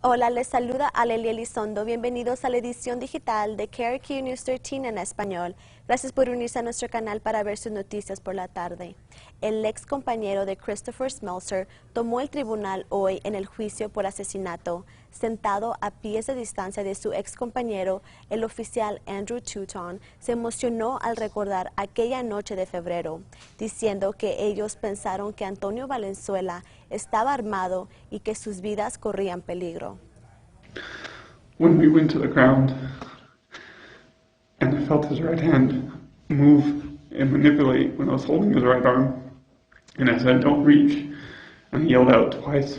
Hola, les saluda Alelia Elizondo. Bienvenidos a la edición digital de KRQ News 13 en español. Gracias por unirse a nuestro canal para ver sus noticias por la tarde. El ex compañero de Christopher Smeltzer tomó el tribunal hoy en el juicio por asesinato. Sentado a pies de distancia de su ex compañero, el oficial Andrew Touton se emocionó al recordar aquella noche de febrero, diciendo que ellos pensaron que Antonio Valenzuela estaba armado y que sus vidas corrían peligro. When we went to the ground and I felt his right hand move and manipulate when I was holding his right arm, and I said, "Don't reach," and he yelled out twice.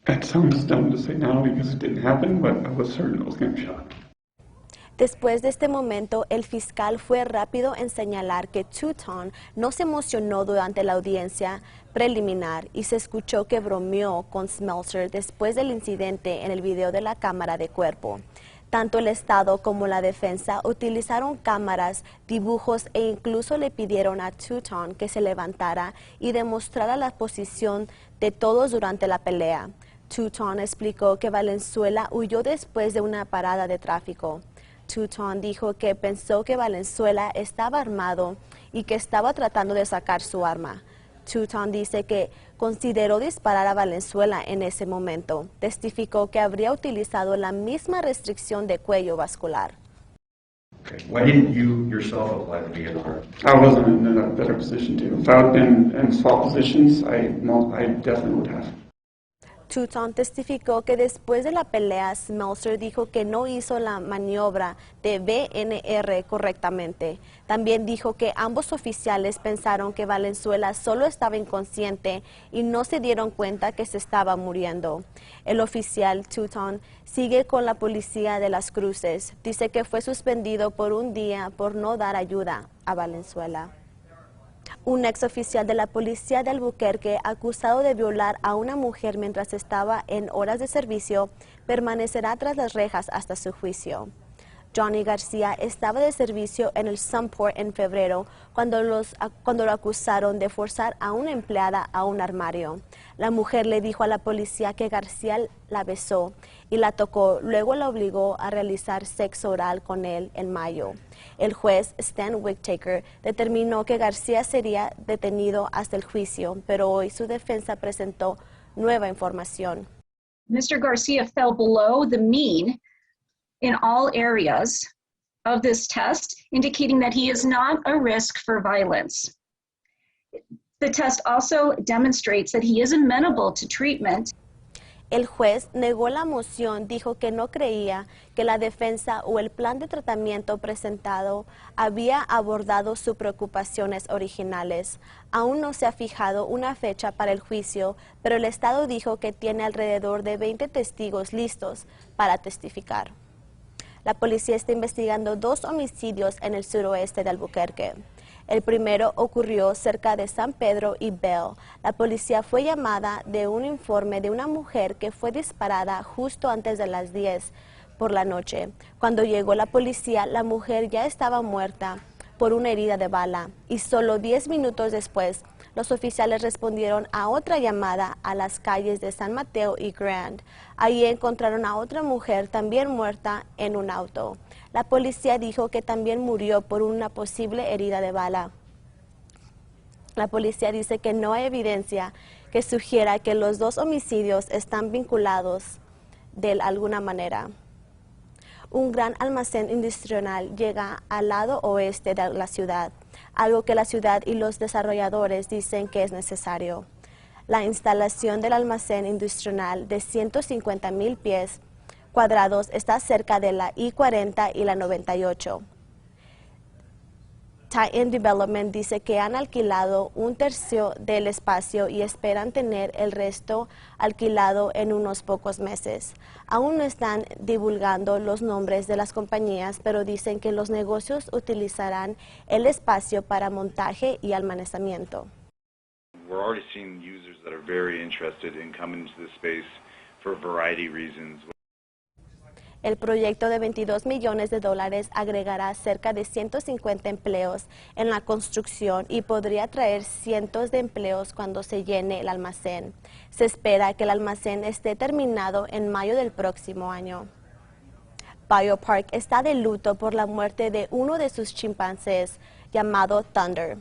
It sounds dumb to say now because it didn't happen, but I was certain I was getting shot. Después de este momento, el fiscal fue rápido en señalar que Touton no se emocionó durante la audiencia preliminar y se escuchó que bromeó con Smeltzer después del incidente en el video de la cámara de cuerpo. Tanto el Estado como la defensa utilizaron cámaras, dibujos e incluso le pidieron a Touton que se levantara y demostrara la posición de todos durante la pelea. Touton explicó que Valenzuela huyó después de una parada de tráfico. Touton dijo que pensó que Valenzuela estaba armado y que estaba tratando de sacar su arma. Touton dice que consideró disparar a Valenzuela en ese momento. Testificó que habría utilizado la misma restricción de cuello vascular. Okay. Why didn't you yourself apply to be an arm? I wasn't in a better position to. If I had been in swap positions, I definitely would have. Touton testificó que después de la pelea, Smeltzer dijo que no hizo la maniobra de VNR correctamente. También dijo que ambos oficiales pensaron que Valenzuela solo estaba inconsciente y no se dieron cuenta que se estaba muriendo. El oficial Touton sigue con la policía de Las Cruces. Dice que fue suspendido por un día por no dar ayuda a Valenzuela. Un ex oficial de la policía de Albuquerque, acusado de violar a una mujer mientras estaba en horas de servicio, permanecerá tras las rejas hasta su juicio. Johnny García estaba de servicio en el Sunport en febrero cuando lo acusaron de forzar a una empleada a un armario. La mujer le dijo a la policía que García la besó y la tocó, luego la obligó a realizar sexo oral con él en mayo. El juez Stan Whittaker determinó que García sería detenido hasta el juicio, pero hoy su defensa presentó nueva información. Mr. Garcia fell below the mean in all areas of this test, indicating that he is not a risk for violence. The test also demonstrates that he is amenable to treatment. El juez negó la moción, dijo que no creía que la defensa o el plan de tratamiento presentado había abordado sus preocupaciones originales. Aún no se ha fijado una fecha para el juicio, pero el Estado dijo que tiene alrededor de 20 testigos listos para testificar. La policía está investigando 2 homicidios en el suroeste de Albuquerque. El primero ocurrió cerca de San Pedro y Bell. La policía fue llamada de un informe de una mujer que fue disparada justo antes de las 10 por la noche. Cuando llegó la policía, la mujer ya estaba muerta por una herida de bala y solo 10 minutos después, los oficiales respondieron a otra llamada a las calles de San Mateo y Grand. Allí encontraron a otra mujer también muerta en un auto. La policía dijo que también murió por una posible herida de bala. La policía dice que no hay evidencia que sugiera que los 2 homicidios están vinculados de alguna manera. Un gran almacén industrial llega al lado oeste de la ciudad, algo que la ciudad y los desarrolladores dicen que es necesario. La instalación del almacén industrial de 150,000 pies cuadrados está cerca de la I-40 y la 98. Titan Development dice que han alquilado 1/3 del espacio y esperan tener el resto alquilado en unos pocos meses. Aún no están divulgando los nombres de las compañías, pero dicen que los negocios utilizarán el espacio para montaje y almacenamiento. We're already seeing users that are very interested in coming into this space for a variety of reasons. El proyecto de $22 millones agregará cerca de 150 empleos en la construcción y podría traer cientos de empleos cuando se llene el almacén. Se espera que el almacén esté terminado en mayo del próximo año. BioPark está de luto por la muerte de uno de sus chimpancés, llamado Thunder.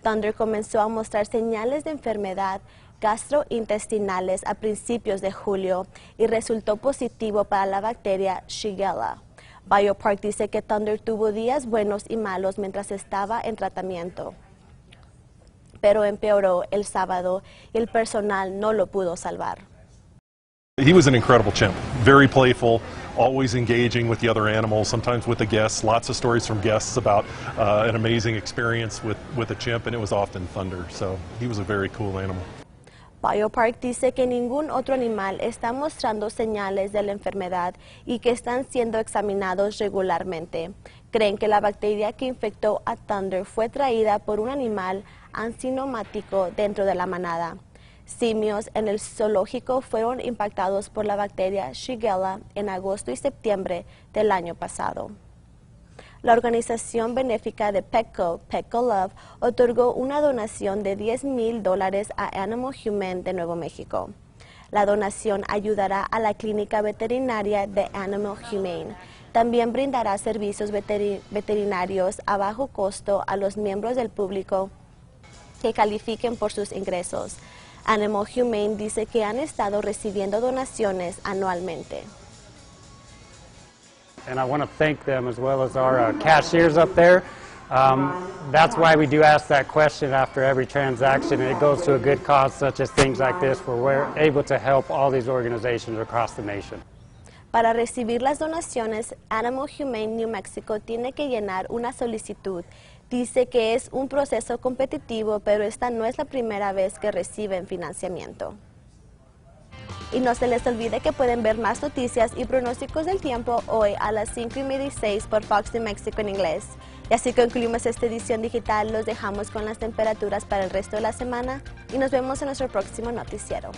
Thunder comenzó a mostrar señales de enfermedad gastrointestinales a principios de julio y resultó positivo para la bacteria Shigella. BioPark dice que Thunder tuvo días buenos y malos mientras estaba en tratamiento, pero empeoró el sábado y el personal no lo pudo salvar. He was an incredible chimp, very playful, always engaging with the other animals, sometimes with the guests. Lots of stories from guests about an amazing experience with a chimp, and it was often Thunder. So he was a very cool animal. BioPark dice que ningún otro animal está mostrando señales de la enfermedad y que están siendo examinados regularmente. Creen que la bacteria que infectó a Thunder fue traída por un animal asintomático dentro de la manada. Simios en el zoológico fueron impactados por la bacteria Shigella en agosto y septiembre del año pasado. La organización benéfica de Petco, Petco Love, otorgó una donación de $10,000 a Animal Humane de Nuevo México. La donación ayudará a la clínica veterinaria de Animal Humane. También brindará servicios veterinarios a bajo costo a los miembros del público que califiquen por sus ingresos. Animal Humane dice que han estado recibiendo donaciones anualmente. And I want to thank them as well as our cashiers up there. That's why we do ask that question after every transaction, and it goes to a good cause such as things like this, where we're able to help all these organizations across the nation. Para recibir las donaciones, Animal Humane New Mexico tiene que llenar una solicitud. Dice que es un proceso competitivo, pero esta no es la primera vez que reciben financiamiento. Y no se les olvide que pueden ver más noticias y pronósticos del tiempo hoy a las 5:16 por Fox New Mexico en inglés. Y así concluimos esta edición digital. Los dejamos con las temperaturas para el resto de la semana y nos vemos en nuestro próximo noticiero.